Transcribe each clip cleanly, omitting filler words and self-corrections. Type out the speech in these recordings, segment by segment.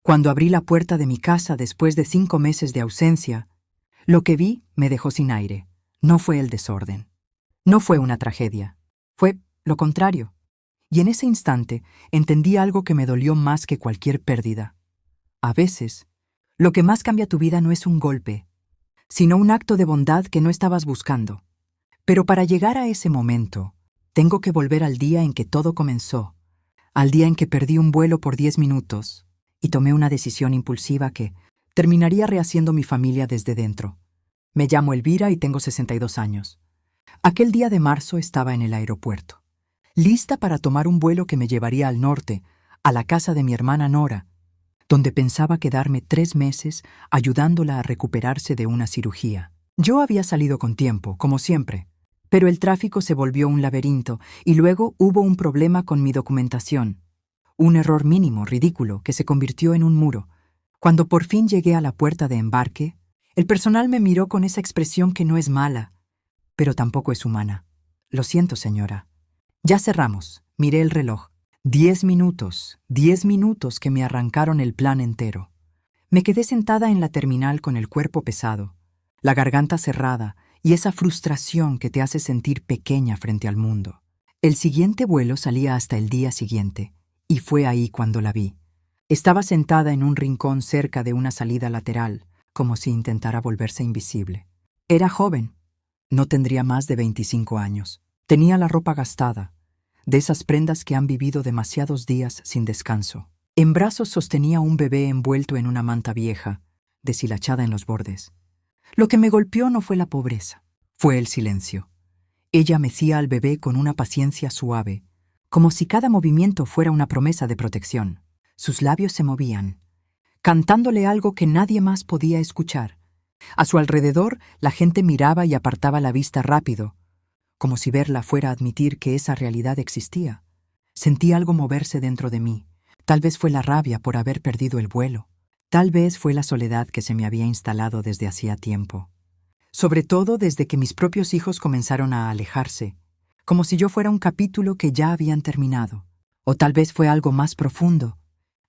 Cuando abrí la puerta de mi casa después de 5 meses de ausencia, lo que vi me dejó sin aire. No fue el desorden. No fue una tragedia. Fue lo contrario. Y en ese instante entendí algo que me dolió más que cualquier pérdida. A veces, lo que más cambia tu vida no es un golpe, sino un acto de bondad que no estabas buscando. Pero para llegar a ese momento, tengo que volver al día en que todo comenzó, al día en que perdí un vuelo por 10 minutos y tomé una decisión impulsiva que terminaría rehaciendo mi familia desde dentro. Me llamo Elvira y tengo 62 años. Aquel día de marzo estaba en el aeropuerto, lista para tomar un vuelo que me llevaría al norte, a la casa de mi hermana Nora, donde pensaba quedarme 3 meses ayudándola a recuperarse de una cirugía. Yo había salido con tiempo, como siempre, pero el tráfico se volvió un laberinto y luego hubo un problema con mi documentación. Un error mínimo, ridículo, que se convirtió en un muro. Cuando por fin llegué a la puerta de embarque, el personal me miró con esa expresión que no es mala, pero tampoco es humana. Lo siento, señora. Ya cerramos. Miré el reloj. 10 minutos que me arrancaron el plan entero. Me quedé sentada en la terminal con el cuerpo pesado, la garganta cerrada y esa frustración que te hace sentir pequeña frente al mundo. El siguiente vuelo salía hasta el día siguiente, y fue ahí cuando la vi. Estaba sentada en un rincón cerca de una salida lateral, como si intentara volverse invisible. Era joven. No tendría más de 25 años. Tenía la ropa gastada, de esas prendas que han vivido demasiados días sin descanso. En brazos sostenía un bebé envuelto en una manta vieja, deshilachada en los bordes. Lo que me golpeó no fue la pobreza, fue el silencio. Ella mecía al bebé con una paciencia suave, como si cada movimiento fuera una promesa de protección. Sus labios se movían, cantándole algo que nadie más podía escuchar. A su alrededor, la gente miraba y apartaba la vista rápido, como si verla fuera a admitir que esa realidad existía. Sentí algo moverse dentro de mí. Tal vez fue la rabia por haber perdido el vuelo. Tal vez fue la soledad que se me había instalado desde hacía tiempo. Sobre todo desde que mis propios hijos comenzaron a alejarse, como si yo fuera un capítulo que ya habían terminado. O tal vez fue algo más profundo,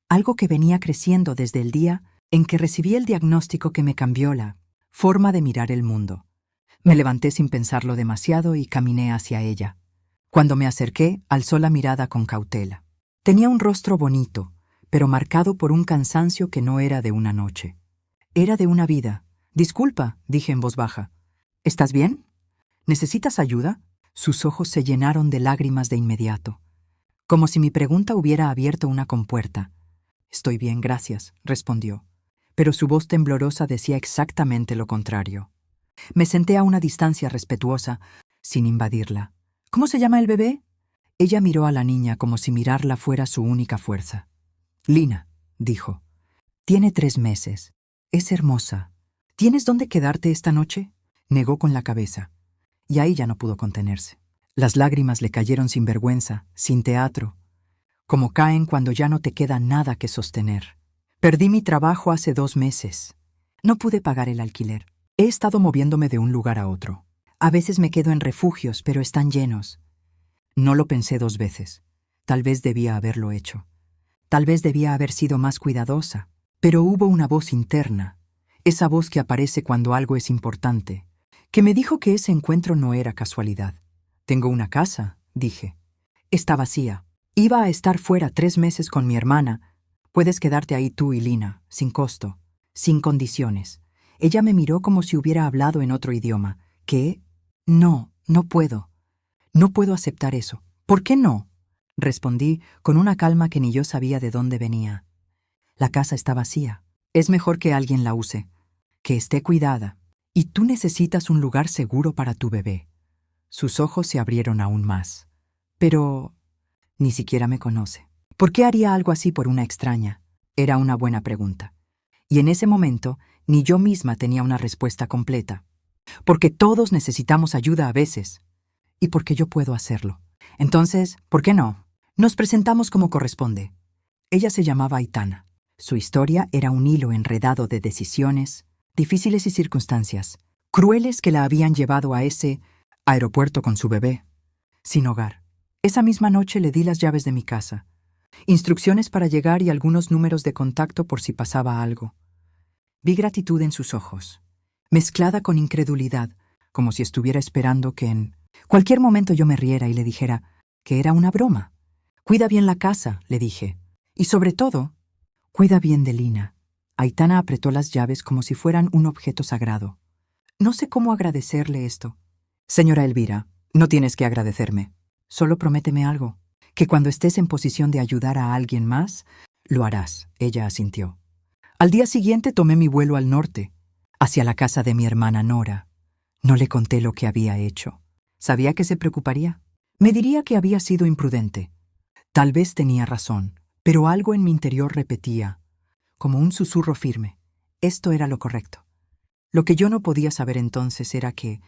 algo que venía creciendo desde el día en que recibí el diagnóstico que me cambió la forma de mirar el mundo. Me levanté sin pensarlo demasiado y caminé hacia ella. Cuando me acerqué, alzó la mirada con cautela. Tenía un rostro bonito, pero marcado por un cansancio que no era de una noche. Era de una vida. «Disculpa», dije en voz baja. «¿Estás bien? ¿Necesitas ayuda?» Sus ojos se llenaron de lágrimas de inmediato, como si mi pregunta hubiera abierto una compuerta. «Estoy bien, gracias», respondió, pero su voz temblorosa decía exactamente lo contrario. Me senté a una distancia respetuosa, sin invadirla. «¿Cómo se llama el bebé?» Ella miró a la niña como si mirarla fuera su única fuerza. «Lina», dijo. «Tiene 3 meses. Es hermosa. ¿Tienes dónde quedarte esta noche?» Negó con la cabeza, y ahí ya no pudo contenerse. Las lágrimas le cayeron sin vergüenza, sin teatro, como caen cuando ya no te queda nada que sostener. «Perdí mi trabajo hace 2 meses. No pude pagar el alquiler. He estado moviéndome de un lugar a otro. A veces me quedo en refugios, pero están llenos». No lo pensé 2 veces. Tal vez debía haberlo hecho. Tal vez debía haber sido más cuidadosa. Pero hubo una voz interna, esa voz que aparece cuando algo es importante, que me dijo que ese encuentro no era casualidad. «Tengo una casa», dije. «Está vacía. Iba a estar fuera 3 meses con mi hermana. Puedes quedarte ahí tú y Lina, sin costo, sin condiciones». Ella me miró como si hubiera hablado en otro idioma. «¿Qué? No, no puedo. No puedo aceptar eso». «¿Por qué no?», respondí con una calma que ni yo sabía de dónde venía. «La casa está vacía. Es mejor que alguien la use, que esté cuidada. Y tú necesitas un lugar seguro para tu bebé». Sus ojos se abrieron aún más. «Pero ni siquiera me conoce. ¿Por qué haría algo así por una extraña?». Era una buena pregunta. Y en ese momento, ni yo misma tenía una respuesta completa. Porque todos necesitamos ayuda a veces. Y porque yo puedo hacerlo. Entonces, ¿por qué no? Nos presentamos como corresponde. Ella se llamaba Aitana. Su historia era un hilo enredado de decisiones, difíciles y circunstancias, crueles que la habían llevado a ese aeropuerto con su bebé, sin hogar. Esa misma noche le di las llaves de mi casa. instrucciones para llegar y algunos números de contacto por si pasaba algo. Vi gratitud en sus ojos, mezclada con incredulidad, como si estuviera esperando que en cualquier momento yo me riera y le dijera que era una broma. Cuida bien la casa, le dije. Y sobre todo, cuida bien de Lina. Aitana apretó las llaves como si fueran un objeto sagrado. No sé cómo agradecerle esto. Señora Elvira, no tienes que agradecerme. Solo prométeme algo, que cuando estés en posición de ayudar a alguien más, lo harás. Ella asintió. Al día siguiente tomé mi vuelo al norte, hacia la casa de mi hermana Nora. No le conté lo que había hecho. Sabía que se preocuparía. Me diría que había sido imprudente. Tal vez tenía razón, pero algo en mi interior repetía, como un susurro firme. Esto era lo correcto. Lo que yo no podía saber entonces era que,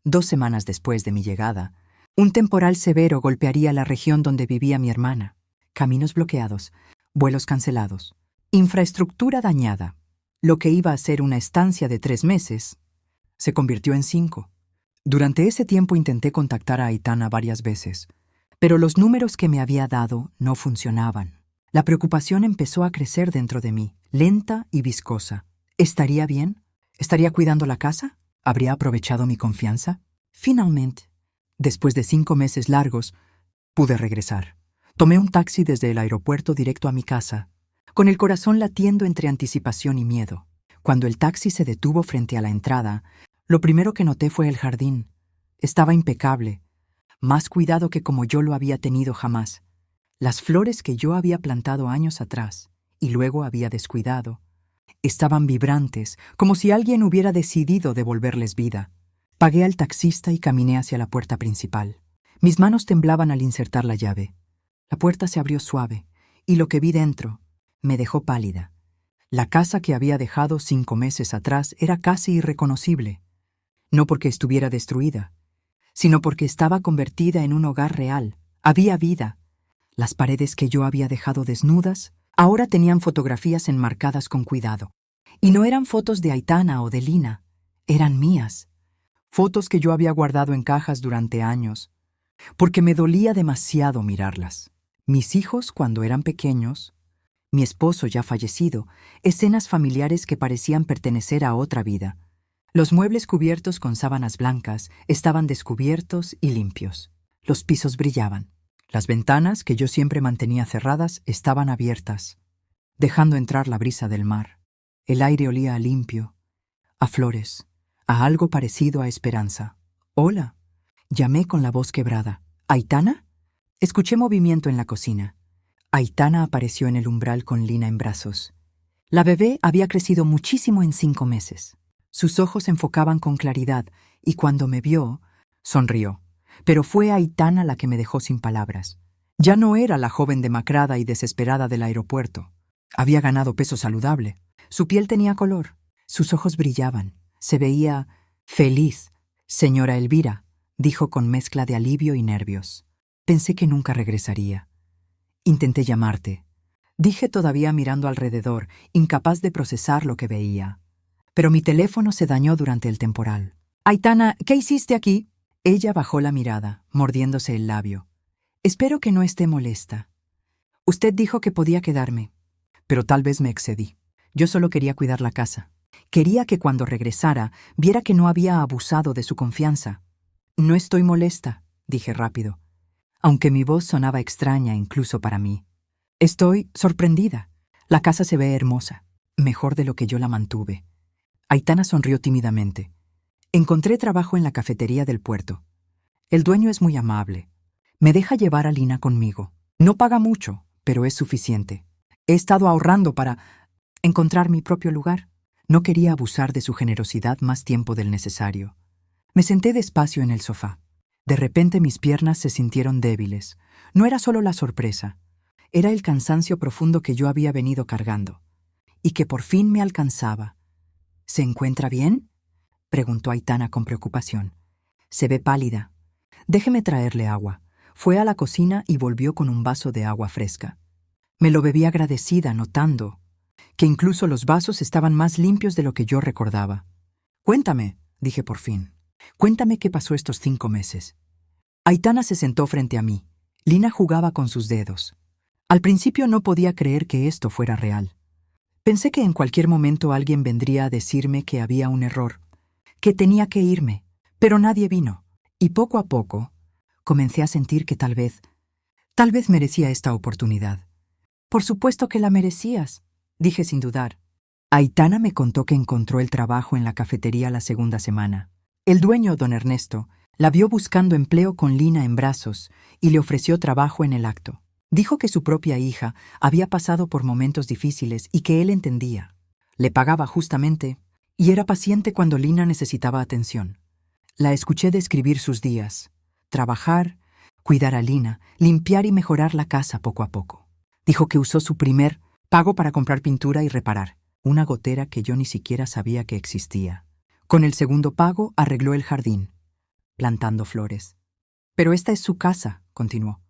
2 semanas después de mi llegada, un temporal severo golpearía la región donde vivía mi hermana. Caminos bloqueados, vuelos cancelados, infraestructura dañada. Lo que iba a ser una estancia de 3 meses se convirtió en 5. Durante ese tiempo intenté contactar a Aitana varias veces, pero los números que me había dado no funcionaban. La preocupación empezó a crecer dentro de mí, lenta y viscosa. ¿Estaría bien? ¿Estaría cuidando la casa? ¿Habría aprovechado mi confianza? Finalmente, después de 5 meses largos, pude regresar. Tomé un taxi desde el aeropuerto directo a mi casa, con el corazón latiendo entre anticipación y miedo. Cuando el taxi se detuvo frente a la entrada, lo primero que noté fue el jardín. Estaba impecable, más cuidado que como yo lo había tenido jamás. Las flores que yo había plantado años atrás y luego había descuidado, estaban vibrantes, como si alguien hubiera decidido devolverles vida. Pagué al taxista y caminé hacia la puerta principal. Mis manos temblaban al insertar la llave. La puerta se abrió suave, y lo que vi dentro me dejó pálida. La casa que había dejado 5 meses atrás era casi irreconocible, no porque estuviera destruida, sino porque estaba convertida en un hogar real. Había vida. Las paredes que yo había dejado desnudas ahora tenían fotografías enmarcadas con cuidado. Y no eran fotos de Aitana o de Lina, eran mías. Fotos que yo había guardado en cajas durante años, porque me dolía demasiado mirarlas. Mis hijos cuando eran pequeños, mi esposo ya fallecido, escenas familiares que parecían pertenecer a otra vida. Los muebles cubiertos con sábanas blancas estaban descubiertos y limpios. Los pisos brillaban. Las ventanas, que yo siempre mantenía cerradas, estaban abiertas, dejando entrar la brisa del mar. El aire olía a limpio, a flores, a algo parecido a esperanza. «Hola», llamé con la voz quebrada. «¿Aitana?» Escuché movimiento en la cocina. Aitana apareció en el umbral con Lina en brazos. La bebé había crecido muchísimo en 5 meses. Sus ojos enfocaban con claridad y cuando me vio, sonrió. Pero fue Aitana la que me dejó sin palabras. Ya no era la joven demacrada y desesperada del aeropuerto. Había ganado peso saludable. Su piel tenía color. Sus ojos brillaban. Se veía feliz. «Señora Elvira», dijo con mezcla de alivio y nervios. «Pensé que nunca regresaría. Intenté llamarte», dije todavía mirando alrededor, incapaz de procesar lo que veía. Pero mi teléfono se dañó durante el temporal. «Aitana, ¿qué hiciste aquí?» Ella bajó la mirada, mordiéndose el labio. «Espero que no esté molesta. Usted dijo que podía quedarme, pero tal vez me excedí. Yo solo quería cuidar la casa. Quería que cuando regresara viera que no había abusado de su confianza». «No estoy molesta», dije rápido, aunque mi voz sonaba extraña incluso para mí. «Estoy sorprendida. La casa se ve hermosa, mejor de lo que yo la mantuve». Aitana sonrió tímidamente. «Encontré trabajo en la cafetería del puerto. El dueño es muy amable. Me deja llevar a Lina conmigo. No paga mucho, pero es suficiente. He estado ahorrando para encontrar mi propio lugar». No quería abusar de su generosidad más tiempo del necesario. Me senté despacio en el sofá. De repente mis piernas se sintieron débiles. No era solo la sorpresa, era el cansancio profundo que yo había venido cargando, y que por fin me alcanzaba. «¿Se encuentra bien?», preguntó Aitana con preocupación. «Se ve pálida. Déjeme traerle agua». Fue a la cocina y volvió con un vaso de agua fresca. Me lo bebí agradecida, notando que incluso los vasos estaban más limpios de lo que yo recordaba. «Cuéntame», dije por fin. «Cuéntame qué pasó estos 5 meses». Aitana se sentó frente a mí. Lina jugaba con sus dedos. Al principio no podía creer que esto fuera real. Pensé que en cualquier momento alguien vendría a decirme que había un error, que tenía que irme, pero nadie vino. Y poco a poco, comencé a sentir que tal vez merecía esta oportunidad. Por supuesto que la merecías, dije sin dudar. Aitana me contó que encontró el trabajo en la cafetería la segunda semana. El dueño, don Ernesto, la vio buscando empleo con Lina en brazos y le ofreció trabajo en el acto. Dijo que su propia hija había pasado por momentos difíciles y que él entendía. Le pagaba justamente y era paciente cuando Lina necesitaba atención. La escuché describir sus días, trabajar, cuidar a Lina, limpiar y mejorar la casa poco a poco. Dijo que usó su primer pago para comprar pintura y reparar una gotera que yo ni siquiera sabía que existía. Con el segundo pago arregló el jardín, plantando flores. Pero esta es su casa, continuó.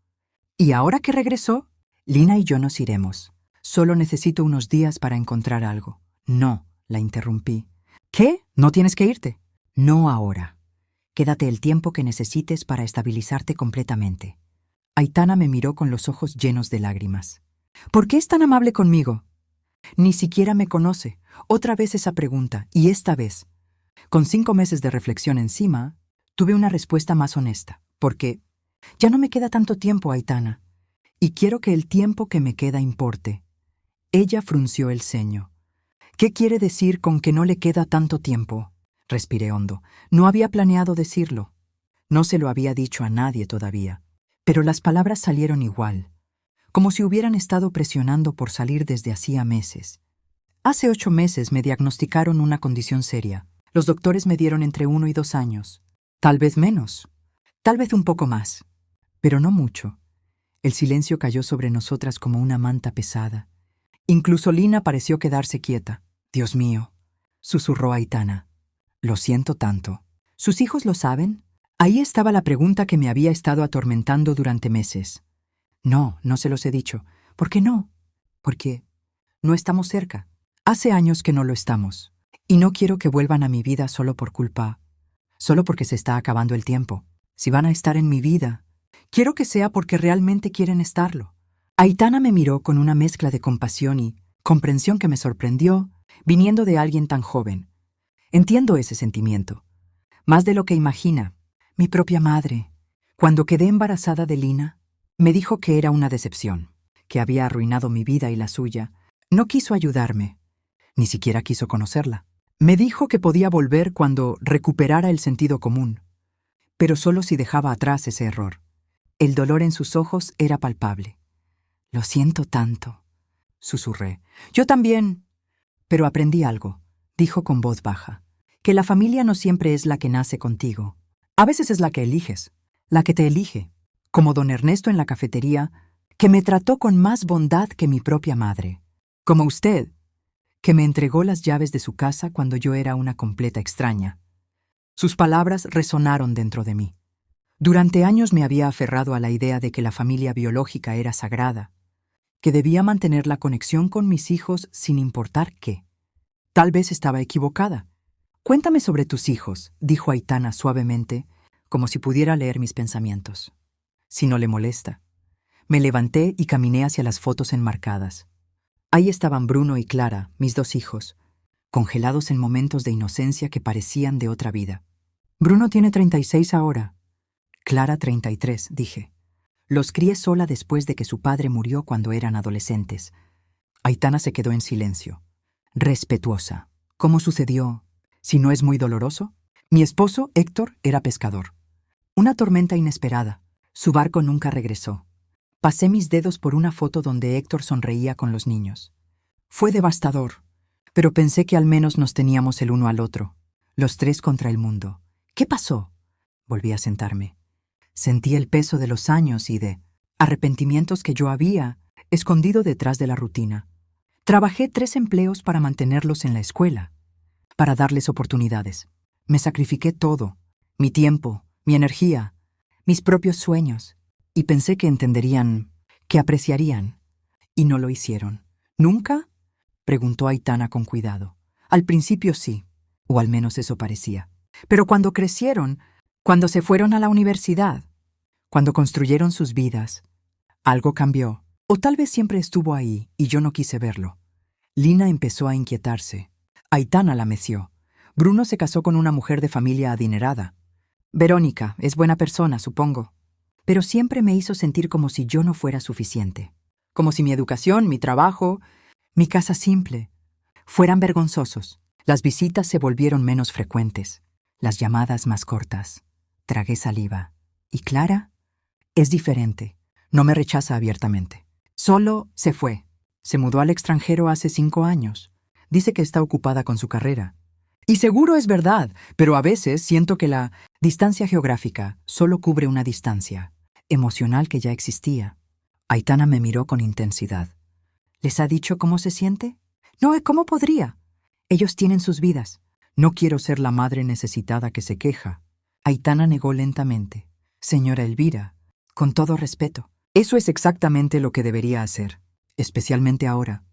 Y ahora que regresó, Lina y yo nos iremos. Solo necesito unos días para encontrar algo. No, la interrumpí. ¿Qué? ¿No tienes que irte? No ahora. Quédate el tiempo que necesites para estabilizarte completamente. Aitana me miró con los ojos llenos de lágrimas. ¿Por qué es tan amable conmigo? Ni siquiera me conoce. Otra vez esa pregunta, y esta vez, con 5 meses de reflexión encima, tuve una respuesta más honesta, porque ya no me queda tanto tiempo, Aitana, y quiero que el tiempo que me queda importe. Ella frunció el ceño. ¿Qué quiere decir con que no le queda tanto tiempo? Respiré hondo. No había planeado decirlo. No se lo había dicho a nadie todavía. Pero las palabras salieron igual, como si hubieran estado presionando por salir desde hacía meses. Hace 8 meses me diagnosticaron una condición seria. Los doctores me dieron entre 1 y 2 años. Tal vez menos. Tal vez un poco más. Pero no mucho. El silencio cayó sobre nosotras como una manta pesada. Incluso Lina pareció quedarse quieta. Dios mío, susurró Aitana. Lo siento tanto. ¿Sus hijos lo saben? Ahí estaba la pregunta que me había estado atormentando durante meses. No, no se los he dicho. ¿Por qué no? Porque no estamos cerca. Hace años que no lo estamos. Y no quiero que vuelvan a mi vida solo porque se está acabando el tiempo. Si van a estar en mi vida, quiero que sea porque realmente quieren estarlo. Aitana me miró con una mezcla de compasión y comprensión que me sorprendió, viniendo de alguien tan joven. Entiendo ese sentimiento. Más de lo que imagina. Mi propia madre, cuando quedé embarazada de Lina, me dijo que era una decepción, que había arruinado mi vida y la suya. No quiso ayudarme, ni siquiera quiso conocerla. Me dijo que podía volver cuando recuperara el sentido común, pero solo si dejaba atrás ese error. El dolor en sus ojos era palpable. Lo siento tanto, susurré. Yo también. Pero aprendí algo, dijo con voz baja, que la familia no siempre es la que nace contigo. A veces es la que eliges, la que te elige, como don Ernesto en la cafetería, que me trató con más bondad que mi propia madre. Como usted, que me entregó las llaves de su casa cuando yo era una completa extraña. Sus palabras resonaron dentro de mí. Durante años me había aferrado a la idea de que la familia biológica era sagrada, que debía mantener la conexión con mis hijos sin importar qué. Tal vez estaba equivocada. Cuéntame sobre tus hijos, dijo Aitana suavemente, como si pudiera leer mis pensamientos. Si no le molesta. Me levanté y caminé hacia las fotos enmarcadas. Ahí estaban Bruno y Clara, mis 2 hijos, congelados en momentos de inocencia que parecían de otra vida. Bruno tiene 36 ahora. Clara 33, dije. Los crié sola después de que su padre murió cuando eran adolescentes. Aitana se quedó en silencio, respetuosa. ¿Cómo sucedió? Si no es muy doloroso. Mi esposo, Héctor, era pescador. Una tormenta inesperada. Su barco nunca regresó. Pasé mis dedos por una foto donde Héctor sonreía con los niños. Fue devastador, pero pensé que al menos nos teníamos el uno al otro, los 3 contra el mundo. ¿Qué pasó? Volví a sentarme. Sentí el peso de los años y de arrepentimientos que yo había escondido detrás de la rutina. Trabajé 3 empleos para mantenerlos en la escuela, para darles oportunidades. Me sacrifiqué todo, mi tiempo, mi energía, mis propios sueños, y pensé que entenderían, que apreciarían, y no lo hicieron. ¿Nunca? Preguntó Aitana con cuidado. Al principio sí, o al menos eso parecía. Pero cuando crecieron, cuando se fueron a la universidad, cuando construyeron sus vidas, algo cambió. O tal vez siempre estuvo ahí y yo no quise verlo. Lina empezó a inquietarse. Aitana la meció. Bruno se casó con una mujer de familia adinerada. Verónica es buena persona, supongo. Pero siempre me hizo sentir como si yo no fuera suficiente. Como si mi educación, mi trabajo, mi casa simple, fueran vergonzosos. Las visitas se volvieron menos frecuentes, las llamadas más cortas. Tragué saliva. ¿Y Clara? Es diferente. No me rechaza abiertamente. Solo se fue. Se mudó al extranjero hace 5 años. Dice que está ocupada con su carrera. Y seguro es verdad, pero a veces siento que la distancia geográfica solo cubre una distancia emocional que ya existía. Aitana me miró con intensidad. ¿Les ha dicho cómo se siente? No, ¿cómo podría? Ellos tienen sus vidas. No quiero ser la madre necesitada que se queja. Aitana negó lentamente. Señora Elvira, con todo respeto, eso es exactamente lo que debería hacer, especialmente ahora,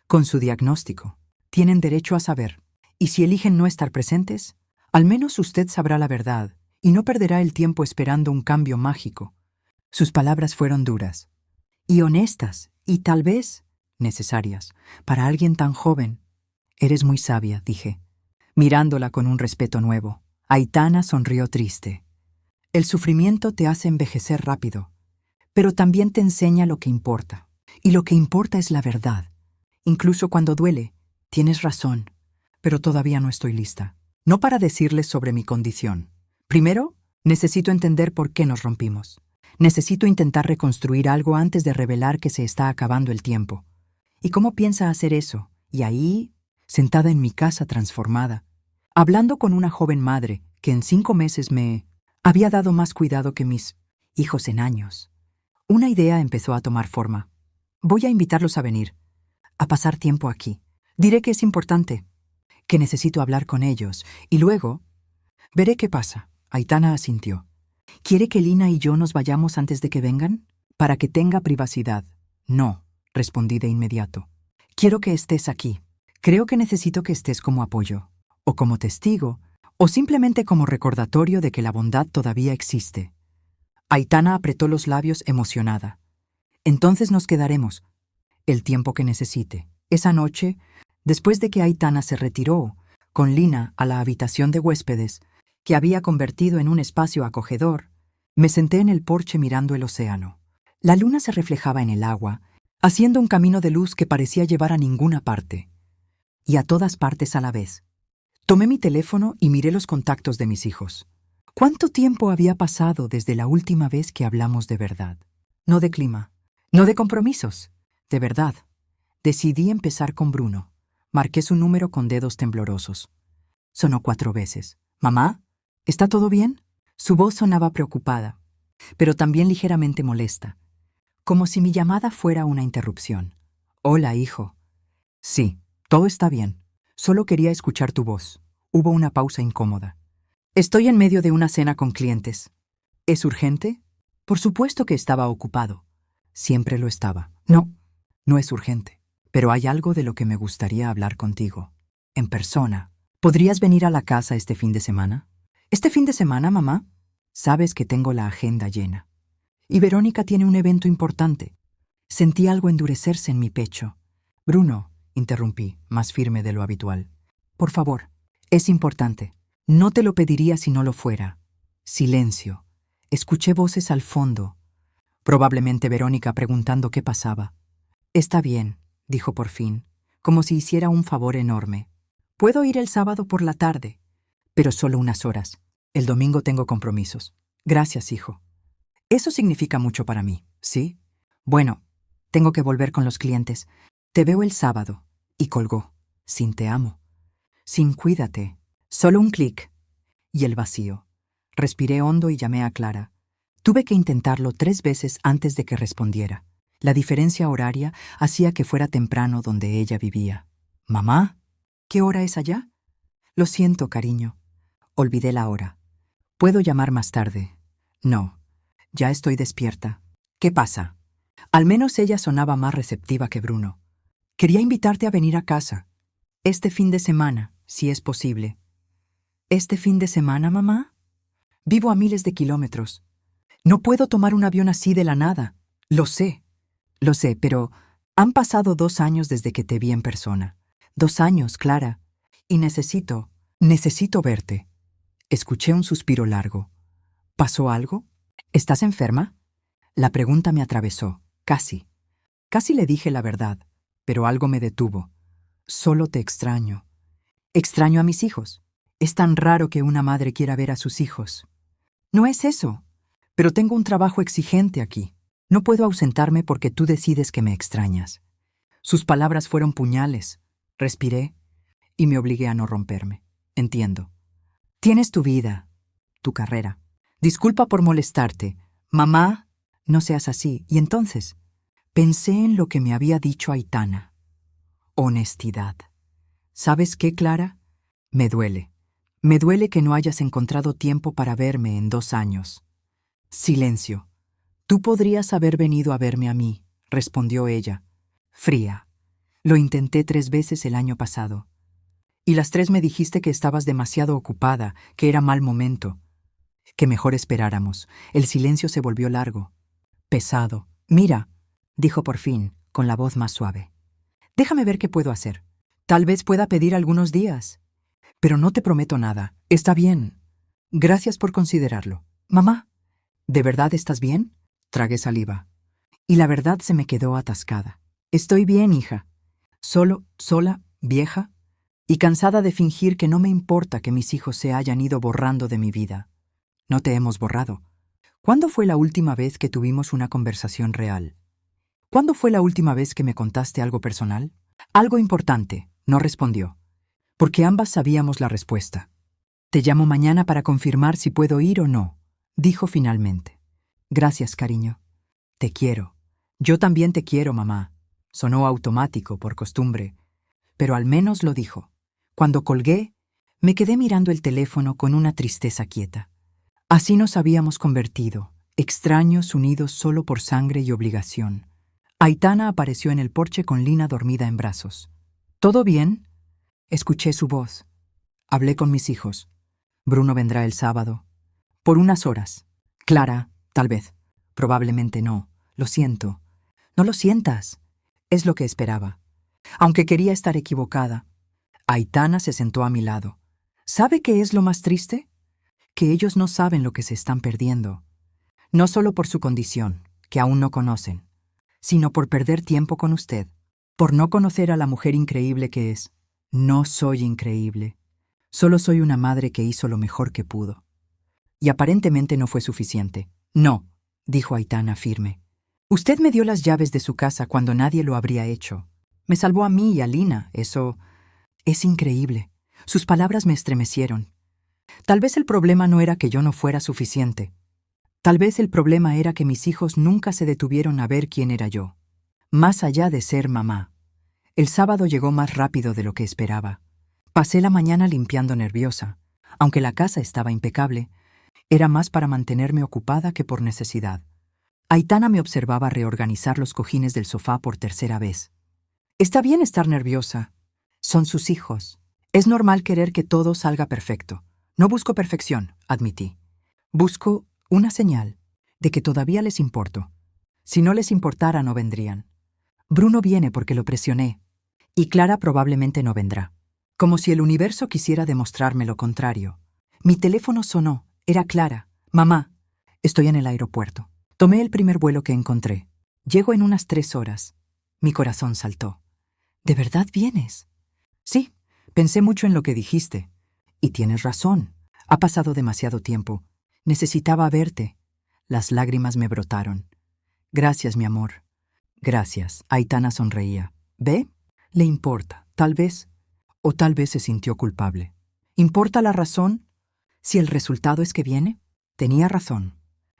con su diagnóstico. Tienen derecho a saber. Y si eligen no estar presentes, al menos usted sabrá la verdad y no perderá el tiempo esperando un cambio mágico. Sus palabras fueron duras y honestas y tal vez necesarias para alguien tan joven. Eres muy sabia, dije, mirándola con un respeto nuevo. Aitana sonrió triste. El sufrimiento te hace envejecer rápido, pero también te enseña lo que importa. Y lo que importa es la verdad. Incluso cuando duele, tienes razón, pero todavía no estoy lista. No para decirles sobre mi condición. Primero, necesito entender por qué nos rompimos. Necesito intentar reconstruir algo antes de revelar que se está acabando el tiempo. ¿Y cómo piensa hacer eso? Y ahí, sentada en mi casa transformada, hablando con una joven madre que en 5 meses me había dado más cuidado que mis hijos en años. Una idea empezó a tomar forma. Voy a invitarlos a venir, a pasar tiempo aquí. Diré que es importante, que necesito hablar con ellos, y luego veré qué pasa. Aitana asintió. ¿Quiere que Lina y yo nos vayamos antes de que vengan? Para que tenga privacidad. No, respondí de inmediato. Quiero que estés aquí. Creo que necesito que estés como apoyo, o como testigo, o simplemente como recordatorio de que la bondad todavía existe. Aitana apretó los labios emocionada. Entonces nos quedaremos el tiempo que necesite. Esa noche, después de que Aitana se retiró con Lina a la habitación de huéspedes, que había convertido en un espacio acogedor, me senté en el porche mirando el océano. La luna se reflejaba en el agua, haciendo un camino de luz que parecía llevar a ninguna parte, y a todas partes a la vez. Tomé mi teléfono y miré los contactos de mis hijos. ¿Cuánto tiempo había pasado desde la última vez que hablamos de verdad? No de clima, no de compromisos, de verdad. Decidí empezar con Bruno. Marqué su número con dedos temblorosos. Sonó 4 veces. «¿Mamá? ¿Está todo bien?» Su voz sonaba preocupada, pero también ligeramente molesta, como si mi llamada fuera una interrupción. «Hola, hijo». «Sí, todo está bien. Solo quería escuchar tu voz». Hubo una pausa incómoda. «Estoy en medio de una cena con clientes». «¿Es urgente?» Por supuesto que estaba ocupado. Siempre lo estaba. «No, no es urgente, pero hay algo de lo que me gustaría hablar contigo. En persona. ¿Podrías venir a la casa este fin de semana?» «¿Este fin de semana, mamá?» «Sabes que tengo la agenda llena. Y Verónica tiene un evento importante». Sentí algo endurecerse en mi pecho. «Bruno», interrumpí, más firme de lo habitual. «Por favor, es importante. No te lo pediría si no lo fuera». Silencio. Escuché voces al fondo. Probablemente Verónica preguntando qué pasaba. «Está bien», dijo por fin, como si hiciera un favor enorme. «Puedo ir el sábado por la tarde, pero solo unas horas. El domingo tengo compromisos». «Gracias, hijo. Eso significa mucho para mí, ¿sí?» «Bueno, tengo que volver con los clientes. Te veo el sábado». Y colgó. Sin «te amo». Sin «cuídate». Solo un clic. Y el vacío. Respiré hondo y llamé a Clara. Tuve que intentarlo 3 veces antes de que respondiera. La diferencia horaria hacía que fuera temprano donde ella vivía. «¿Mamá? ¿Qué hora es allá?» «Lo siento, cariño. Olvidé la hora. ¿Puedo llamar más tarde?» «No. Ya estoy despierta». «¿Qué pasa?» Al menos ella sonaba más receptiva que Bruno. «Quería invitarte a venir a casa. Este fin de semana, si es posible». «¿Este fin de semana, mamá?» «Vivo a miles de kilómetros. No puedo tomar un avión así de la nada. Lo sé. Lo sé, pero han pasado 2 años desde que te vi en persona. 2 años, Clara. Y necesito verte. Escuché un suspiro largo. ¿Pasó algo? ¿Estás enferma? La pregunta me atravesó. Casi. Casi le dije la verdad, pero algo me detuvo. Solo te extraño. Extraño a mis hijos. Es tan raro que una madre quiera ver a sus hijos. No es eso, pero tengo un trabajo exigente aquí. No puedo ausentarme porque tú decides que me extrañas. Sus palabras fueron puñales. Respiré y me obligué a no romperme. Entiendo. Tienes tu vida, tu carrera. Disculpa por molestarte. Mamá, no seas así. Y entonces, pensé en lo que me había dicho Aitana. Honestidad. ¿Sabes qué, Clara? Me duele. Me duele que no hayas encontrado tiempo para verme en 2 años. Silencio. Tú podrías haber venido a verme a mí, respondió ella, fría. Lo intenté 3 veces el año pasado. Y las 3 me dijiste que estabas demasiado ocupada, que era mal momento, que mejor esperáramos. El silencio se volvió largo, pesado. Mira, dijo por fin, con la voz más suave. Déjame ver qué puedo hacer. Tal vez pueda pedir algunos días. Pero no te prometo nada. Está bien. Gracias por considerarlo. Mamá, ¿de verdad estás bien? Tragué saliva. Y la verdad se me quedó atascada. Estoy bien, hija. Sola, vieja, y cansada de fingir que no me importa que mis hijos se hayan ido borrando de mi vida. No te hemos borrado. ¿Cuándo fue la última vez que tuvimos una conversación real? ¿Cuándo fue la última vez que me contaste algo personal? Algo importante, no respondió, porque ambas sabíamos la respuesta. Te llamo mañana para confirmar si puedo ir o no, dijo finalmente. Gracias, cariño. Te quiero. Yo también te quiero, mamá. Sonó automático, por costumbre, pero al menos lo dijo. Cuando colgué, me quedé mirando el teléfono con una tristeza quieta. Así nos habíamos convertido, extraños unidos solo por sangre y obligación. Aitana apareció en el porche con Lina dormida en brazos. ¿Todo bien? Escuché su voz. Hablé con mis hijos. Bruno vendrá el sábado. Por unas horas. Clara, tal vez. Probablemente no. Lo siento. No lo sientas. Es lo que esperaba. Aunque quería estar equivocada. Aitana se sentó a mi lado. ¿Sabe qué es lo más triste? Que ellos no saben lo que se están perdiendo. No solo por su condición, que aún no conocen, sino por perder tiempo con usted, por no conocer a la mujer increíble que es. No soy increíble. Solo soy una madre que hizo lo mejor que pudo. Y aparentemente no fue suficiente. No, dijo Aitana firme. Usted me dio las llaves de su casa cuando nadie lo habría hecho. Me salvó a mí y a Lina. Eso es increíble. Sus palabras me estremecieron. Tal vez el problema no era que yo no fuera suficiente. Tal vez el problema era que mis hijos nunca se detuvieron a ver quién era yo. Más allá de ser mamá. El sábado llegó más rápido de lo que esperaba. Pasé la mañana limpiando nerviosa. Aunque la casa estaba impecable, era más para mantenerme ocupada que por necesidad. Aitana me observaba reorganizar los cojines del sofá por 3.ª vez. Está bien estar nerviosa. Son sus hijos. Es normal querer que todo salga perfecto. No busco perfección, admití. Busco una señal de que todavía les importo. Si no les importara, no vendrían. Bruno viene porque lo presioné, y Clara probablemente no vendrá. Como si el universo quisiera demostrarme lo contrario. Mi teléfono sonó. Era Clara. Mamá, estoy en el aeropuerto. Tomé el primer vuelo que encontré. Llego en unas 3 horas. Mi corazón saltó. ¿De verdad vienes? Sí, pensé mucho en lo que dijiste. Y tienes razón. Ha pasado demasiado tiempo. Necesitaba verte. Las lágrimas me brotaron. Gracias, mi amor. Gracias. Aitana sonreía. ¿Ve? Le importa, tal vez. O tal vez se sintió culpable. ¿Importa la razón? Si el resultado es que viene. Tenía razón.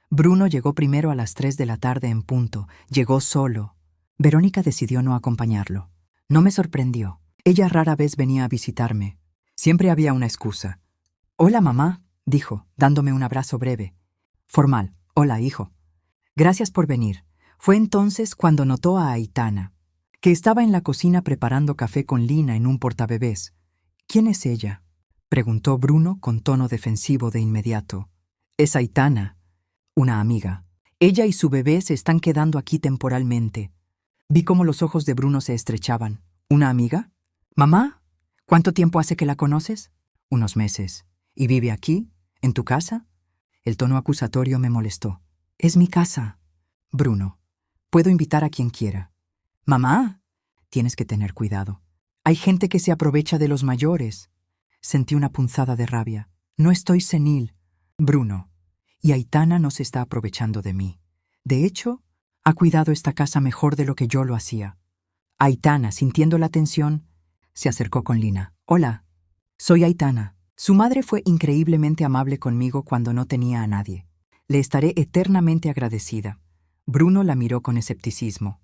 Bruno llegó primero a las 3 de la tarde en punto. Llegó solo. Verónica decidió no acompañarlo. No me sorprendió. Ella rara vez venía a visitarme. Siempre había una excusa. Hola, mamá, dijo, dándome un abrazo breve. Formal. Hola, hijo. Gracias por venir. Fue entonces cuando notó a Aitana, que estaba en la cocina preparando café con Lina en un portabebés. ¿Quién es ella?, preguntó Bruno con tono defensivo de inmediato. Es Aitana, una amiga. Ella y su bebé se están quedando aquí temporalmente. Vi cómo los ojos de Bruno se estrechaban. ¿Una amiga? ¿Mamá? ¿Cuánto tiempo hace que la conoces? Unos meses. ¿Y vive aquí? ¿En tu casa? El tono acusatorio me molestó. Es mi casa. Bruno, puedo invitar a quien quiera. Mamá, tienes que tener cuidado. Hay gente que se aprovecha de los mayores. Sentí una punzada de rabia. No estoy senil. Bruno, y Aitana no se está aprovechando de mí. De hecho, ha cuidado esta casa mejor de lo que yo lo hacía. Aitana, sintiendo la tensión, se acercó con Lina. Hola, soy Aitana. Su madre fue increíblemente amable conmigo cuando no tenía a nadie. Le estaré eternamente agradecida. Bruno la miró con escepticismo.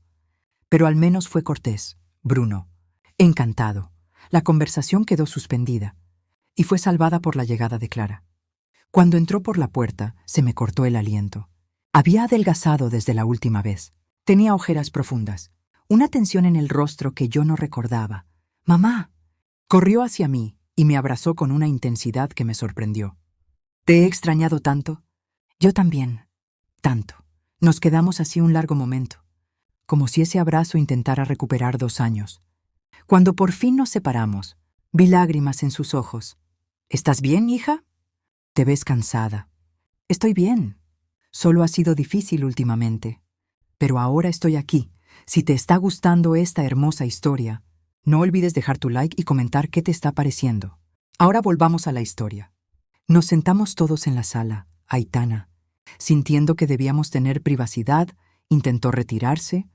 Pero al menos fue cortés. Bruno. Encantado. La conversación quedó suspendida y fue salvada por la llegada de Clara. Cuando entró por la puerta, se me cortó el aliento. Había adelgazado desde la última vez. Tenía ojeras profundas, una tensión en el rostro que yo no recordaba. ¡Mamá! Corrió hacia mí y me abrazó con una intensidad que me sorprendió. ¿Te he extrañado tanto? Yo también. Tanto. Nos quedamos así un largo momento, como si ese abrazo intentara recuperar 2 años. Cuando por fin nos separamos, vi lágrimas en sus ojos. ¿Estás bien, hija? Te ves cansada. Estoy bien. Solo ha sido difícil últimamente. Pero ahora estoy aquí. Si te está gustando esta hermosa historia, no olvides dejar tu like y comentar qué te está pareciendo. Ahora volvamos a la historia. Nos sentamos todos en la sala. Aitana, sintiendo que debíamos tener privacidad, intentó retirarse,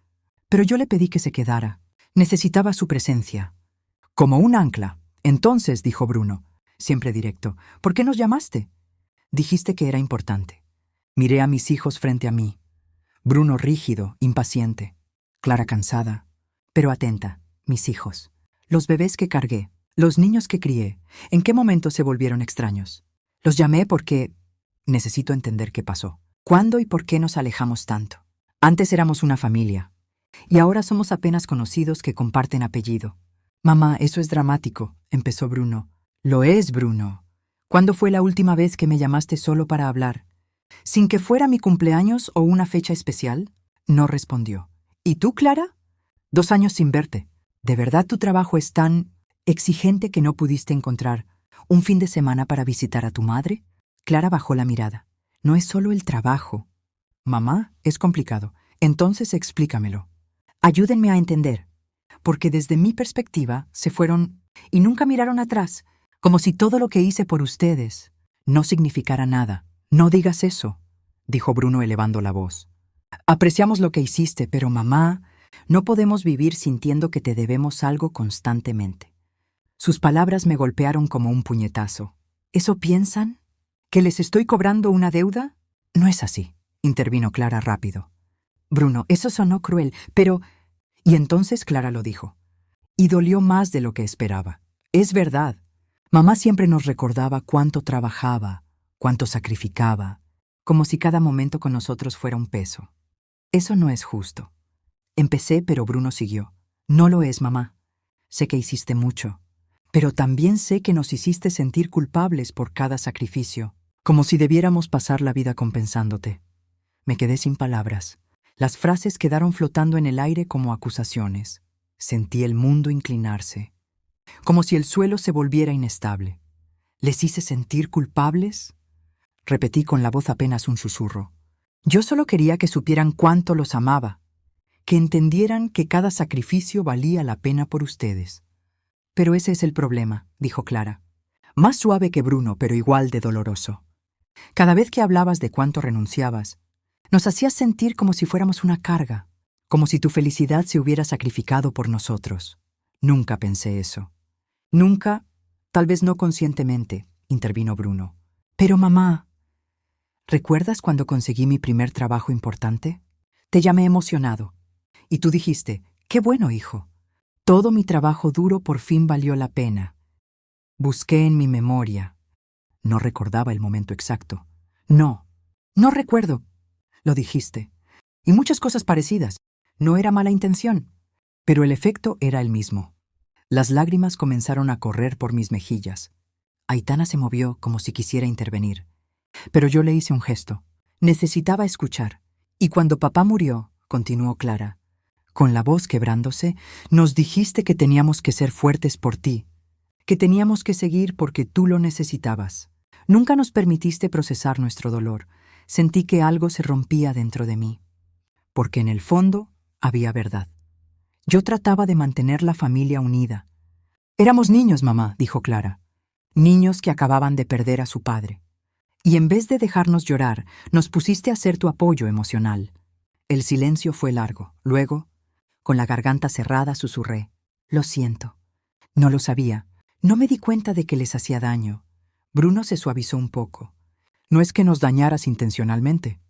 pero yo le pedí que se quedara. Necesitaba su presencia. Como un ancla. Entonces, dijo Bruno, siempre directo, ¿por qué nos llamaste? Dijiste que era importante. Miré a mis hijos frente a mí. Bruno rígido, impaciente. Clara cansada, pero atenta. Mis hijos. Los bebés que cargué. Los niños que crié. ¿En qué momento se volvieron extraños? Los llamé porque necesito entender qué pasó. ¿Cuándo y por qué nos alejamos tanto? Antes éramos una familia. Y ahora somos apenas conocidos que comparten apellido. Mamá, eso es dramático, empezó Bruno. Lo es, Bruno. ¿Cuándo fue la última vez que me llamaste solo para hablar? ¿Sin que fuera mi cumpleaños o una fecha especial? No respondió. ¿Y tú, Clara? 2 años sin verte. ¿De verdad tu trabajo es tan exigente que no pudiste encontrar un fin de semana para visitar a tu madre? Clara bajó la mirada. No es solo el trabajo. Mamá, es complicado. Entonces explícamelo. Ayúdenme a entender. Porque desde mi perspectiva se fueron y nunca miraron atrás, como si todo lo que hice por ustedes no significara nada. No digas eso, dijo Bruno elevando la voz. Apreciamos lo que hiciste, pero mamá, no podemos vivir sintiendo que te debemos algo constantemente. Sus palabras me golpearon como un puñetazo. ¿Eso piensan? ¿Que les estoy cobrando una deuda? No es así, intervino Clara rápido. Bruno, eso sonó cruel, pero... Y entonces Clara lo dijo. Y dolió más de lo que esperaba. Es verdad. Mamá siempre nos recordaba cuánto trabajaba, cuánto sacrificaba, como si cada momento con nosotros fuera un peso. Eso no es justo. Empecé, pero Bruno siguió. No lo es, mamá. Sé que hiciste mucho, pero también sé que nos hiciste sentir culpables por cada sacrificio, como si debiéramos pasar la vida compensándote. Me quedé sin palabras. Las frases quedaron flotando en el aire como acusaciones. Sentí el mundo inclinarse, como si el suelo se volviera inestable. ¿Les hice sentir culpables? Repetí con la voz apenas un susurro. Yo solo quería que supieran cuánto los amaba, que entendieran que cada sacrificio valía la pena por ustedes. Pero ese es el problema, dijo Clara. Más suave que Bruno, pero igual de doloroso. Cada vez que hablabas de cuánto renunciabas, nos hacías sentir como si fuéramos una carga, como si tu felicidad se hubiera sacrificado por nosotros. Nunca pensé eso. Nunca, tal vez no conscientemente, intervino Bruno. Pero mamá, ¿recuerdas cuando conseguí mi primer trabajo importante? Te llamé emocionado. Y tú dijiste, qué bueno, hijo. Todo mi trabajo duro por fin valió la pena. Busqué en mi memoria. No recordaba el momento exacto. No recuerdo. Lo dijiste. Y muchas cosas parecidas. No era mala intención. Pero el efecto era el mismo. Las lágrimas comenzaron a correr por mis mejillas. Aitana se movió como si quisiera intervenir. Pero yo le hice un gesto. Necesitaba escuchar. Y cuando papá murió, continuó Clara, Con la voz quebrándose, nos dijiste que teníamos que ser fuertes por ti, que teníamos que seguir porque tú lo necesitabas. Nunca nos permitiste procesar nuestro dolor. Sentí que algo se rompía dentro de mí, porque en el fondo había verdad. Yo trataba de mantener la familia unida. Éramos niños, mamá, dijo Clara. Niños que acababan de perder a su padre. Y en vez de dejarnos llorar, nos pusiste a ser tu apoyo emocional. El silencio fue largo. Luego, con la garganta cerrada, susurré. Lo siento. No lo sabía. No me di cuenta de que les hacía daño. Bruno se suavizó un poco. No es que nos dañaras intencionalmente.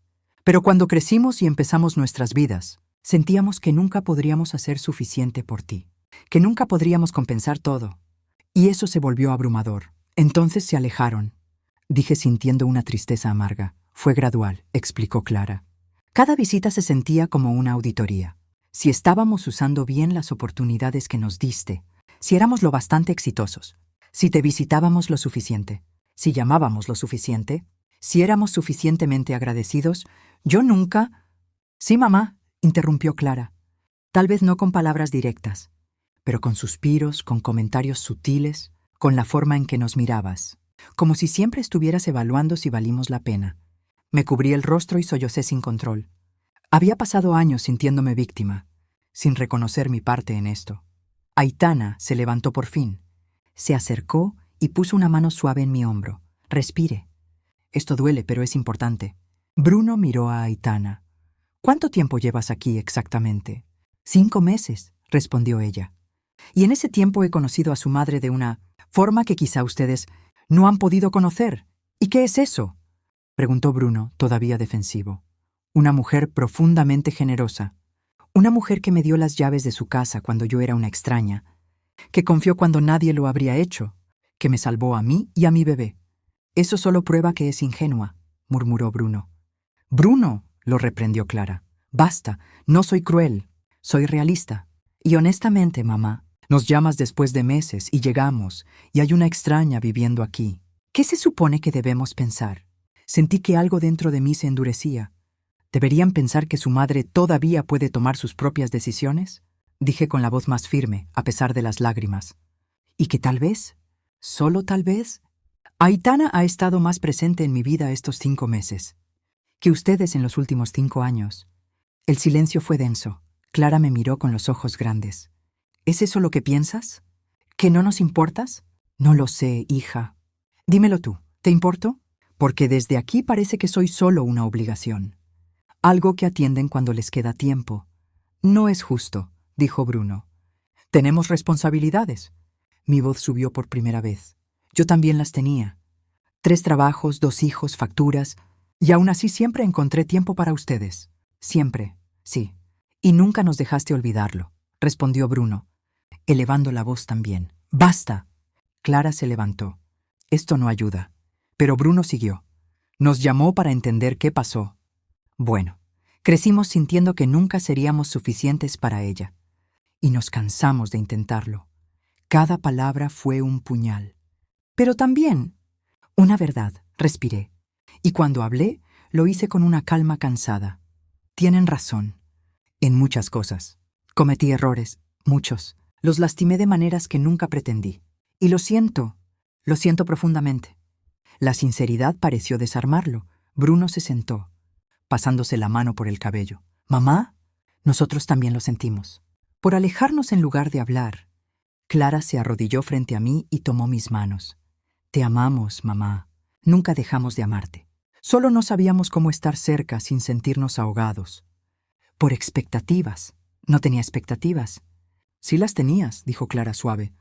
Pero cuando crecimos y empezamos nuestras vidas, sentíamos que nunca podríamos hacer suficiente por ti. Que nunca podríamos compensar todo. Y eso se volvió abrumador. Entonces se alejaron. Dije sintiendo una tristeza amarga. Fue gradual, explicó Clara. Cada visita se sentía como una auditoría. Si estábamos usando bien las oportunidades que nos diste, si éramos lo bastante exitosos, si te visitábamos lo suficiente, si llamábamos lo suficiente, si éramos suficientemente agradecidos, yo nunca... Sí, mamá, interrumpió Clara. Tal vez no con palabras directas, pero con suspiros, con comentarios sutiles, con la forma en que nos mirabas, como si siempre estuvieras evaluando si valimos la pena. Me cubrí el rostro y sollocé sin control. Había pasado años sintiéndome víctima, sin reconocer mi parte en esto. Aitana se levantó por fin. Se acercó y puso una mano suave en mi hombro. Respire. Esto duele, pero es importante. Bruno miró a Aitana. ¿Cuánto tiempo llevas aquí exactamente? 5 meses, respondió ella. Y en ese tiempo he conocido a su madre de una forma que quizá ustedes no han podido conocer. ¿Y qué es eso?, preguntó Bruno, todavía defensivo. Una mujer profundamente generosa. Una mujer que me dio las llaves de su casa cuando yo era una extraña, que confió cuando nadie lo habría hecho, que me salvó a mí y a mi bebé. Eso solo prueba que es ingenua, murmuró Bruno. Bruno, lo reprendió Clara. Basta, no soy cruel, soy realista. Y honestamente, mamá, nos llamas después de meses y llegamos, y hay una extraña viviendo aquí. ¿Qué se supone que debemos pensar? Sentí que algo dentro de mí se endurecía. ¿Deberían pensar que su madre todavía puede tomar sus propias decisiones? Dije con la voz más firme, a pesar de las lágrimas. Y que tal vez, solo tal vez, Aitana ha estado más presente en mi vida estos 5 meses que ustedes en los últimos 5 años. El silencio fue denso. Clara me miró con los ojos grandes. ¿Es eso lo que piensas? ¿Que no nos importas? No lo sé, hija. Dímelo tú, ¿te importo? Porque desde aquí parece que soy solo una obligación. Algo que atienden cuando les queda tiempo. No es justo, dijo Bruno. Tenemos responsabilidades. Mi voz subió por primera vez. Yo también las tenía. 3 trabajos, 2 hijos, facturas, y aún así siempre encontré tiempo para ustedes. Siempre, sí. Y nunca nos dejaste olvidarlo, respondió Bruno, elevando la voz también. ¡Basta! Clara se levantó. Esto no ayuda. Pero Bruno siguió. Nos llamó para entender qué pasó. Bueno, crecimos sintiendo que nunca seríamos suficientes para ella. Y nos cansamos de intentarlo. Cada palabra fue un puñal. Pero también una verdad, respiré. Y cuando hablé, lo hice con una calma cansada. Tienen razón. En muchas cosas. Cometí errores, muchos. Los lastimé de maneras que nunca pretendí. Y lo siento profundamente. La sinceridad pareció desarmarlo. Bruno se sentó, pasándose la mano por el cabello. «Mamá, nosotros también lo sentimos». Por alejarnos en lugar de hablar, Clara se arrodilló frente a mí y tomó mis manos. «Te amamos, mamá. Nunca dejamos de amarte. Solo no sabíamos cómo estar cerca sin sentirnos ahogados. Por expectativas. No tenía expectativas». «Sí las tenías», dijo Clara suave.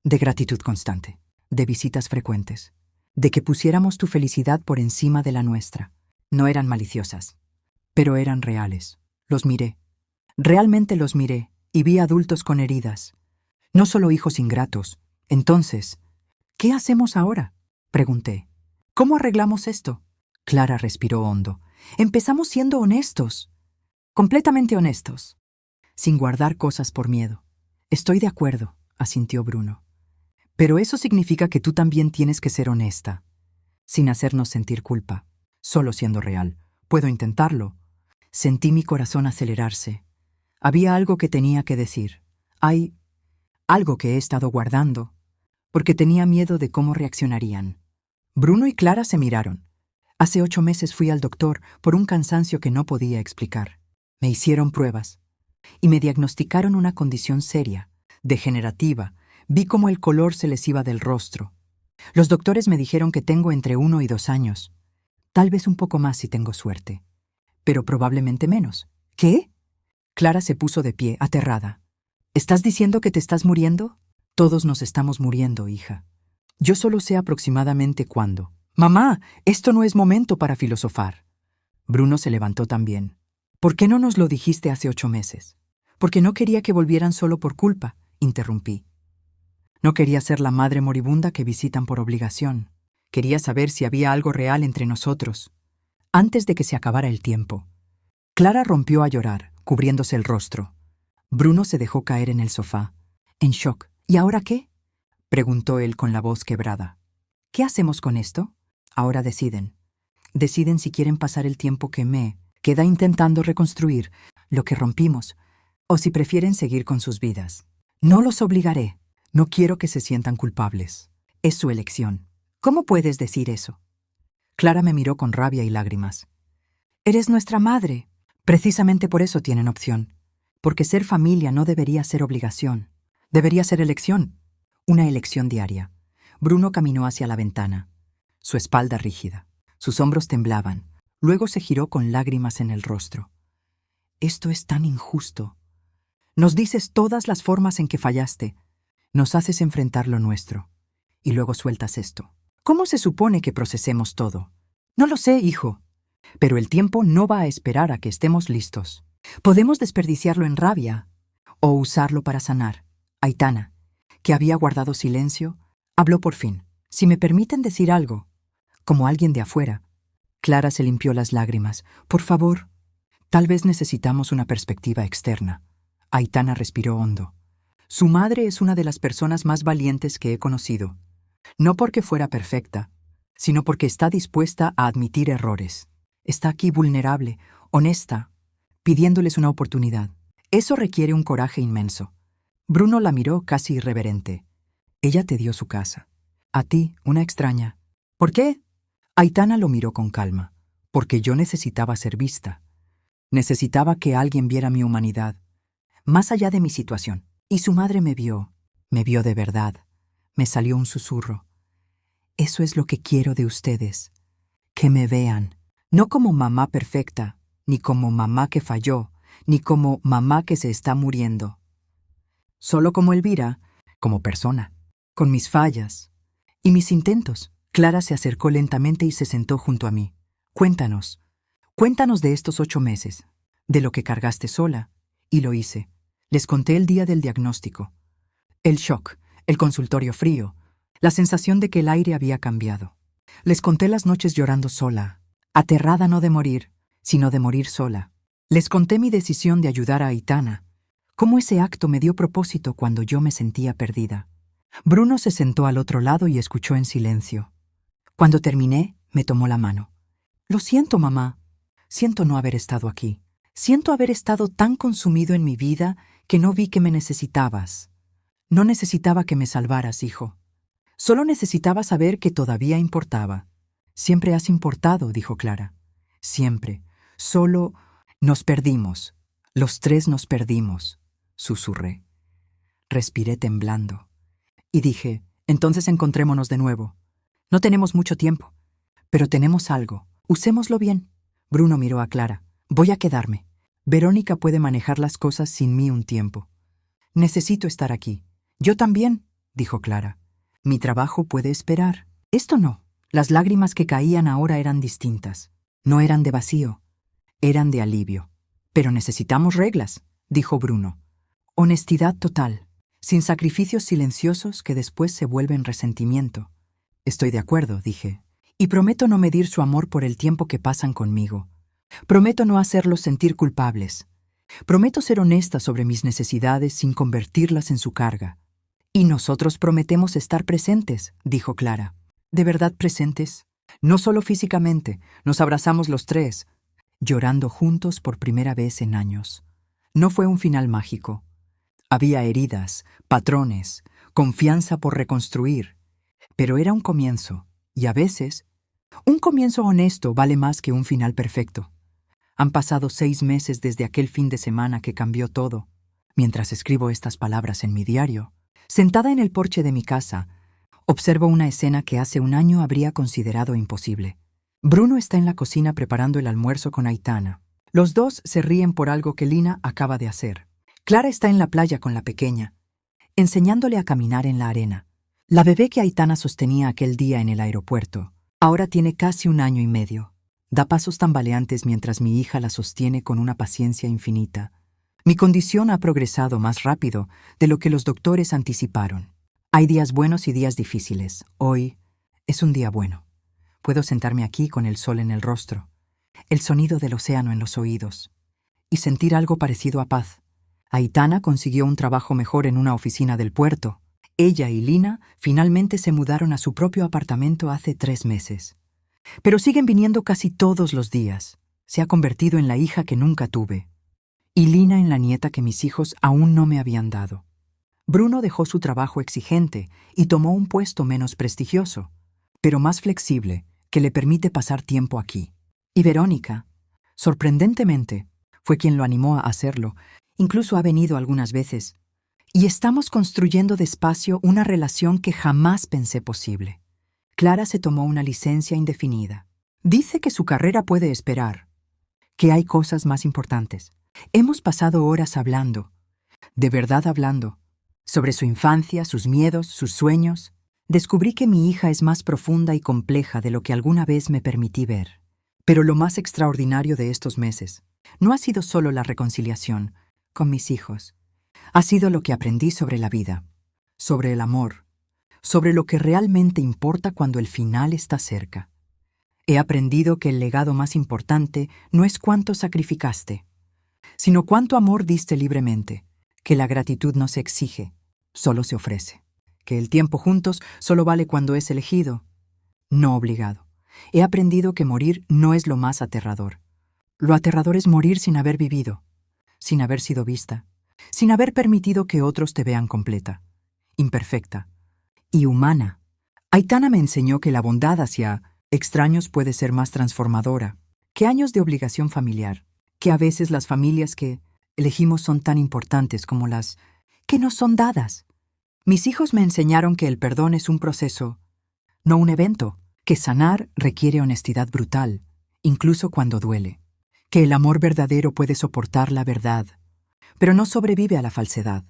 «De gratitud constante, de visitas frecuentes, de que pusiéramos tu felicidad por encima de la nuestra. No eran maliciosas, pero eran reales. Los miré. Realmente los miré y vi adultos con heridas. No solo hijos ingratos. Entonces, ¿qué hacemos ahora?», pregunté. «¿Cómo arreglamos esto?». Clara respiró hondo. «Empezamos siendo honestos. Completamente honestos. Sin guardar cosas por miedo». «Estoy de acuerdo», asintió Bruno. «Pero eso significa que tú también tienes que ser honesta, sin hacernos sentir culpa, solo siendo real. Puedo intentarlo». Sentí mi corazón acelerarse. Había algo que tenía que decir. Hay algo que he estado guardando, porque tenía miedo de cómo reaccionarían. Bruno y Clara se miraron. Hace 8 meses fui al doctor por un cansancio que no podía explicar. Me hicieron pruebas y me diagnosticaron una condición seria, degenerativa. Vi cómo el color se les iba del rostro. Los doctores me dijeron que tengo entre 1 y 2 años. Tal vez un poco más si tengo suerte, pero probablemente menos. ¿Qué? Clara se puso de pie, aterrada. ¿Estás diciendo que te estás muriendo? Todos nos estamos muriendo, hija. Yo solo sé aproximadamente cuándo. Mamá, esto no es momento para filosofar. Bruno se levantó también. ¿Por qué no nos lo dijiste hace 8 meses? Porque no quería que volvieran solo por culpa, interrumpí. No quería ser la madre moribunda que visitan por obligación. Quería saber si había algo real entre nosotros. Antes de que se acabara el tiempo. Clara rompió a llorar, cubriéndose el rostro. Bruno se dejó caer en el sofá, en shock. ¿Y ahora qué? Preguntó él con la voz quebrada. ¿Qué hacemos con esto? Ahora deciden. Deciden si quieren pasar el tiempo que me queda intentando reconstruir lo que rompimos, o si prefieren seguir con sus vidas. No los obligaré. No quiero que se sientan culpables. Es su elección. ¿Cómo puedes decir eso? Clara me miró con rabia y lágrimas. Eres nuestra madre. Precisamente por eso tienen opción. Porque ser familia no debería ser obligación. Debería ser elección. Una elección diaria. Bruno caminó hacia la ventana. Su espalda rígida. Sus hombros temblaban. Luego se giró con lágrimas en el rostro. Esto es tan injusto. Nos dices todas las formas en que fallaste. Nos haces enfrentar lo nuestro. Y luego sueltas esto. ¿Cómo se supone que procesemos todo? No lo sé, hijo. Pero el tiempo no va a esperar a que estemos listos. Podemos desperdiciarlo en rabia o usarlo para sanar. Aitana, que había guardado silencio, habló por fin. Si me permiten decir algo, como alguien de afuera. Clara se limpió las lágrimas. Por favor. Tal vez necesitamos una perspectiva externa. Aitana respiró hondo. Su madre es una de las personas más valientes que he conocido. No porque fuera perfecta, sino porque está dispuesta a admitir errores. Está aquí vulnerable, honesta, pidiéndoles una oportunidad. Eso requiere un coraje inmenso. Bruno la miró casi irreverente. Ella te dio su casa. A ti, una extraña. ¿Por qué? Aitana lo miró con calma. Porque yo necesitaba ser vista. Necesitaba que alguien viera mi humanidad, más allá de mi situación. Y su madre me vio de verdad. Me salió un susurro. Eso es lo que quiero de ustedes. Que me vean. No como mamá perfecta, ni como mamá que falló, ni como mamá que se está muriendo. Solo como Elvira, como persona, con mis fallas y mis intentos. Clara se acercó lentamente y se sentó junto a mí. Cuéntanos de estos 8 meses, de lo que cargaste sola. Y lo hice. Les conté el día del diagnóstico. El shock, el consultorio frío, la sensación de que el aire había cambiado. Les conté las noches llorando sola, aterrada no de morir, sino de morir sola. Les conté mi decisión de ayudar a Aitana, cómo ese acto me dio propósito cuando yo me sentía perdida. Bruno se sentó al otro lado y escuchó en silencio. Cuando terminé, me tomó la mano. Lo siento, mamá. Siento no haber estado aquí. Siento haber estado tan consumido en mi vida que no vi que me necesitabas. No necesitaba que me salvaras, hijo. Solo necesitaba saber que todavía importaba. Siempre has importado, dijo Clara. Siempre. Solo nos perdimos. Los 3 nos perdimos, susurré. Respiré temblando. Y dije, entonces encontrémonos de nuevo. No tenemos mucho tiempo, pero tenemos algo. Usémoslo bien. Bruno miró a Clara. Voy a quedarme. Verónica puede manejar las cosas sin mí un tiempo. Necesito estar aquí. Yo también, dijo Clara. Mi trabajo puede esperar. Esto no. Las lágrimas que caían ahora eran distintas. No eran de vacío. Eran de alivio. Pero necesitamos reglas, dijo Bruno. Honestidad total, sin sacrificios silenciosos que después se vuelven resentimiento. Estoy de acuerdo, dije. Y prometo no medir su amor por el tiempo que pasan conmigo. Prometo no hacerlos sentir culpables. Prometo ser honesta sobre mis necesidades sin convertirlas en su carga. Y nosotros prometemos estar presentes, dijo Clara. ¿De verdad presentes? No solo físicamente, nos abrazamos los 3, llorando juntos por primera vez en años. No fue un final mágico. Había heridas, patrones, confianza por reconstruir, pero era un comienzo, y a veces, un comienzo honesto vale más que un final perfecto. Han pasado 6 meses desde aquel fin de semana que cambió todo. Mientras escribo estas palabras en mi diario, sentada en el porche de mi casa, observo una escena que hace un año habría considerado imposible. Bruno está en la cocina preparando el almuerzo con Aitana. Los dos se ríen por algo que Lina acaba de hacer. Clara está en la playa con la pequeña, enseñándole a caminar en la arena. La bebé que Aitana sostenía aquel día en el aeropuerto, ahora tiene casi 1 año y medio. Da pasos tambaleantes mientras mi hija la sostiene con una paciencia infinita. Mi condición ha progresado más rápido de lo que los doctores anticiparon. Hay días buenos y días difíciles. Hoy es un día bueno. Puedo sentarme aquí con el sol en el rostro, el sonido del océano en los oídos, y sentir algo parecido a paz. Aitana consiguió un trabajo mejor en una oficina del puerto. Ella y Lina finalmente se mudaron a su propio apartamento hace 3 meses. Pero siguen viniendo casi todos los días. Se ha convertido en la hija que nunca tuve. Y Lina en la nieta que mis hijos aún no me habían dado. Bruno dejó su trabajo exigente y tomó un puesto menos prestigioso, pero más flexible, que le permite pasar tiempo aquí. Y Verónica, sorprendentemente, fue quien lo animó a hacerlo. Incluso ha venido algunas veces. Y estamos construyendo despacio una relación que jamás pensé posible. Clara se tomó una licencia indefinida. Dice que su carrera puede esperar, que hay cosas más importantes. Hemos pasado horas hablando, de verdad hablando, sobre su infancia, sus miedos, sus sueños. Descubrí que mi hija es más profunda y compleja de lo que alguna vez me permití ver. Pero lo más extraordinario de estos meses no ha sido solo la reconciliación con mis hijos. Ha sido lo que aprendí sobre la vida, sobre el amor, sobre lo que realmente importa cuando el final está cerca. He aprendido que el legado más importante no es cuánto sacrificaste, sino cuánto amor diste libremente, que la gratitud no se exige, solo se ofrece, que el tiempo juntos solo vale cuando es elegido, no obligado. He aprendido que morir no es lo más aterrador. Lo aterrador es morir sin haber vivido, sin haber sido vista, sin haber permitido que otros te vean completa, imperfecta y humana. Aitana me enseñó que la bondad hacia extraños puede ser más transformadora que años de obligación familiar, que a veces las familias que elegimos son tan importantes como las que nos son dadas. Mis hijos me enseñaron que el perdón es un proceso, no un evento, que sanar requiere honestidad brutal, incluso cuando duele, que el amor verdadero puede soportar la verdad, pero no sobrevive a la falsedad.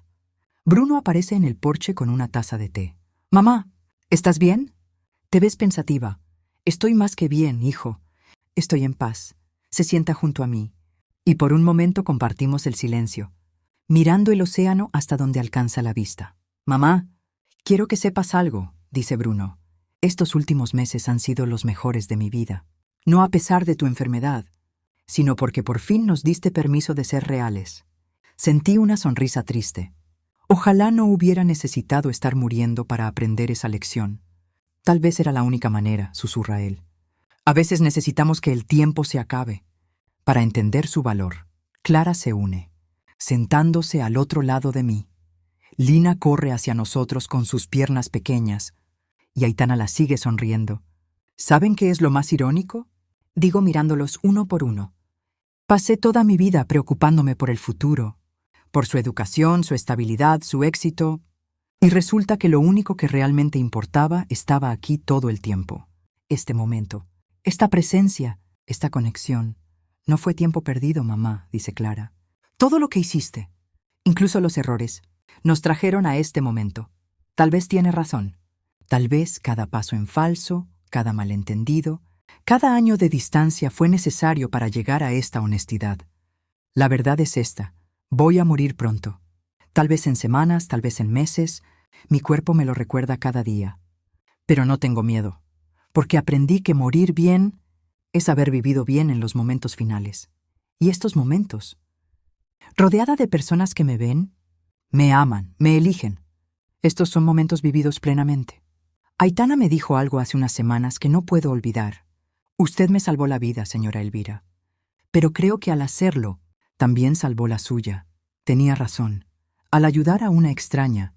Bruno aparece en el porche con una taza de té. «Mamá, ¿estás bien? Te ves pensativa». «Estoy más que bien, hijo. Estoy en paz». Se sienta junto a mí, y por un momento compartimos el silencio, mirando el océano hasta donde alcanza la vista. «Mamá, quiero que sepas algo», dice Bruno. «Estos últimos meses han sido los mejores de mi vida. No a pesar de tu enfermedad, sino porque por fin nos diste permiso de ser reales». Sentí una sonrisa triste. Ojalá no hubiera necesitado estar muriendo para aprender esa lección. Tal vez era la única manera, susurra él. A veces necesitamos que el tiempo se acabe para entender su valor. Clara se une, sentándose al otro lado de mí. Lina corre hacia nosotros con sus piernas pequeñas y Aitana la sigue sonriendo. ¿Saben qué es lo más irónico? Digo mirándolos uno por uno. Pasé toda mi vida preocupándome por el futuro, por su educación, su estabilidad, su éxito, y resulta que lo único que realmente importaba estaba aquí todo el tiempo. Este momento, esta presencia, esta conexión. No fue tiempo perdido, mamá, dice Clara. Todo lo que hiciste, incluso los errores, nos trajeron a este momento. Tal vez tiene razón. Tal vez cada paso en falso, cada malentendido, cada año de distancia fue necesario para llegar a esta honestidad. La verdad es esta. Voy a morir pronto. Tal vez en semanas, tal vez en meses. Mi cuerpo me lo recuerda cada día. Pero no tengo miedo, porque aprendí que morir bien es haber vivido bien en los momentos finales. Y estos momentos, rodeada de personas que me ven, me aman, me eligen. Estos son momentos vividos plenamente. Aitana me dijo algo hace unas semanas que no puedo olvidar. Usted me salvó la vida, señora Elvira. Pero creo que al hacerlo, también salvó la suya. Tenía razón. Al ayudar a una extraña,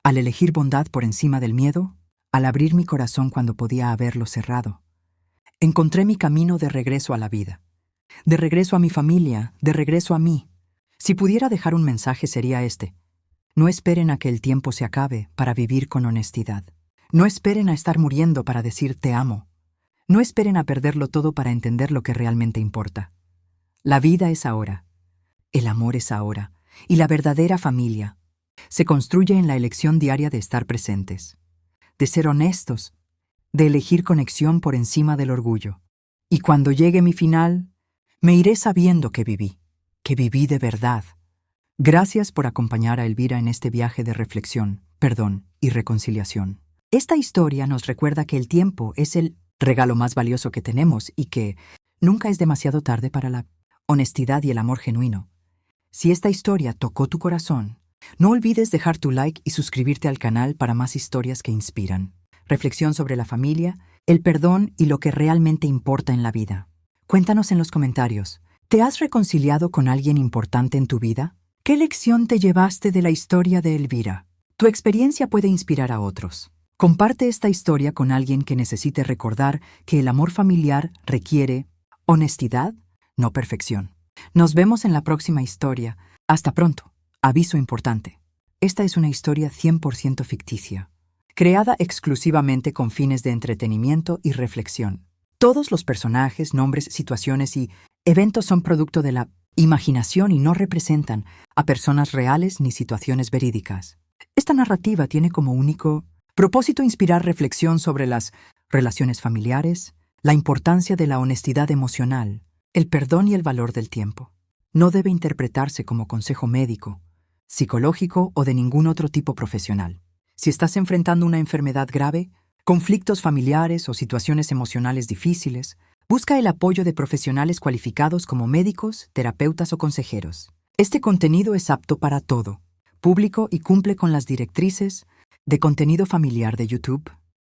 al elegir bondad por encima del miedo, al abrir mi corazón cuando podía haberlo cerrado, encontré mi camino de regreso a la vida, de regreso a mi familia, de regreso a mí. Si pudiera dejar un mensaje sería este: no esperen a que el tiempo se acabe para vivir con honestidad. No esperen a estar muriendo para decir te amo. No esperen a perderlo todo para entender lo que realmente importa. La vida es ahora, el amor es ahora, y la verdadera familia se construye en la elección diaria de estar presentes, de ser honestos, de elegir conexión por encima del orgullo. Y cuando llegue mi final, me iré sabiendo que viví de verdad. Gracias por acompañar a Elvira en este viaje de reflexión, perdón y reconciliación. Esta historia nos recuerda que el tiempo es el regalo más valioso que tenemos y que nunca es demasiado tarde para la honestidad y el amor genuino. Si esta historia tocó tu corazón, no olvides dejar tu like y suscribirte al canal para más historias que inspiran. Reflexión sobre la familia, el perdón y lo que realmente importa en la vida. Cuéntanos en los comentarios, ¿te has reconciliado con alguien importante en tu vida? ¿Qué lección te llevaste de la historia de Elvira? Tu experiencia puede inspirar a otros. Comparte esta historia con alguien que necesite recordar que el amor familiar requiere honestidad, no perfección. Nos vemos en la próxima historia. Hasta pronto. Aviso importante. Esta es una historia 100% ficticia, creada exclusivamente con fines de entretenimiento y reflexión. Todos los personajes, nombres, situaciones y eventos son producto de la imaginación y no representan a personas reales ni situaciones verídicas. Esta narrativa tiene como único propósito inspirar reflexión sobre las relaciones familiares, la importancia de la honestidad emocional, el perdón y el valor del tiempo. No debe interpretarse como consejo médico, psicológico o de ningún otro tipo profesional. Si estás enfrentando una enfermedad grave, conflictos familiares o situaciones emocionales difíciles, busca el apoyo de profesionales cualificados como médicos, terapeutas o consejeros. Este contenido es apto para todo público y cumple con las directrices de contenido familiar de YouTube.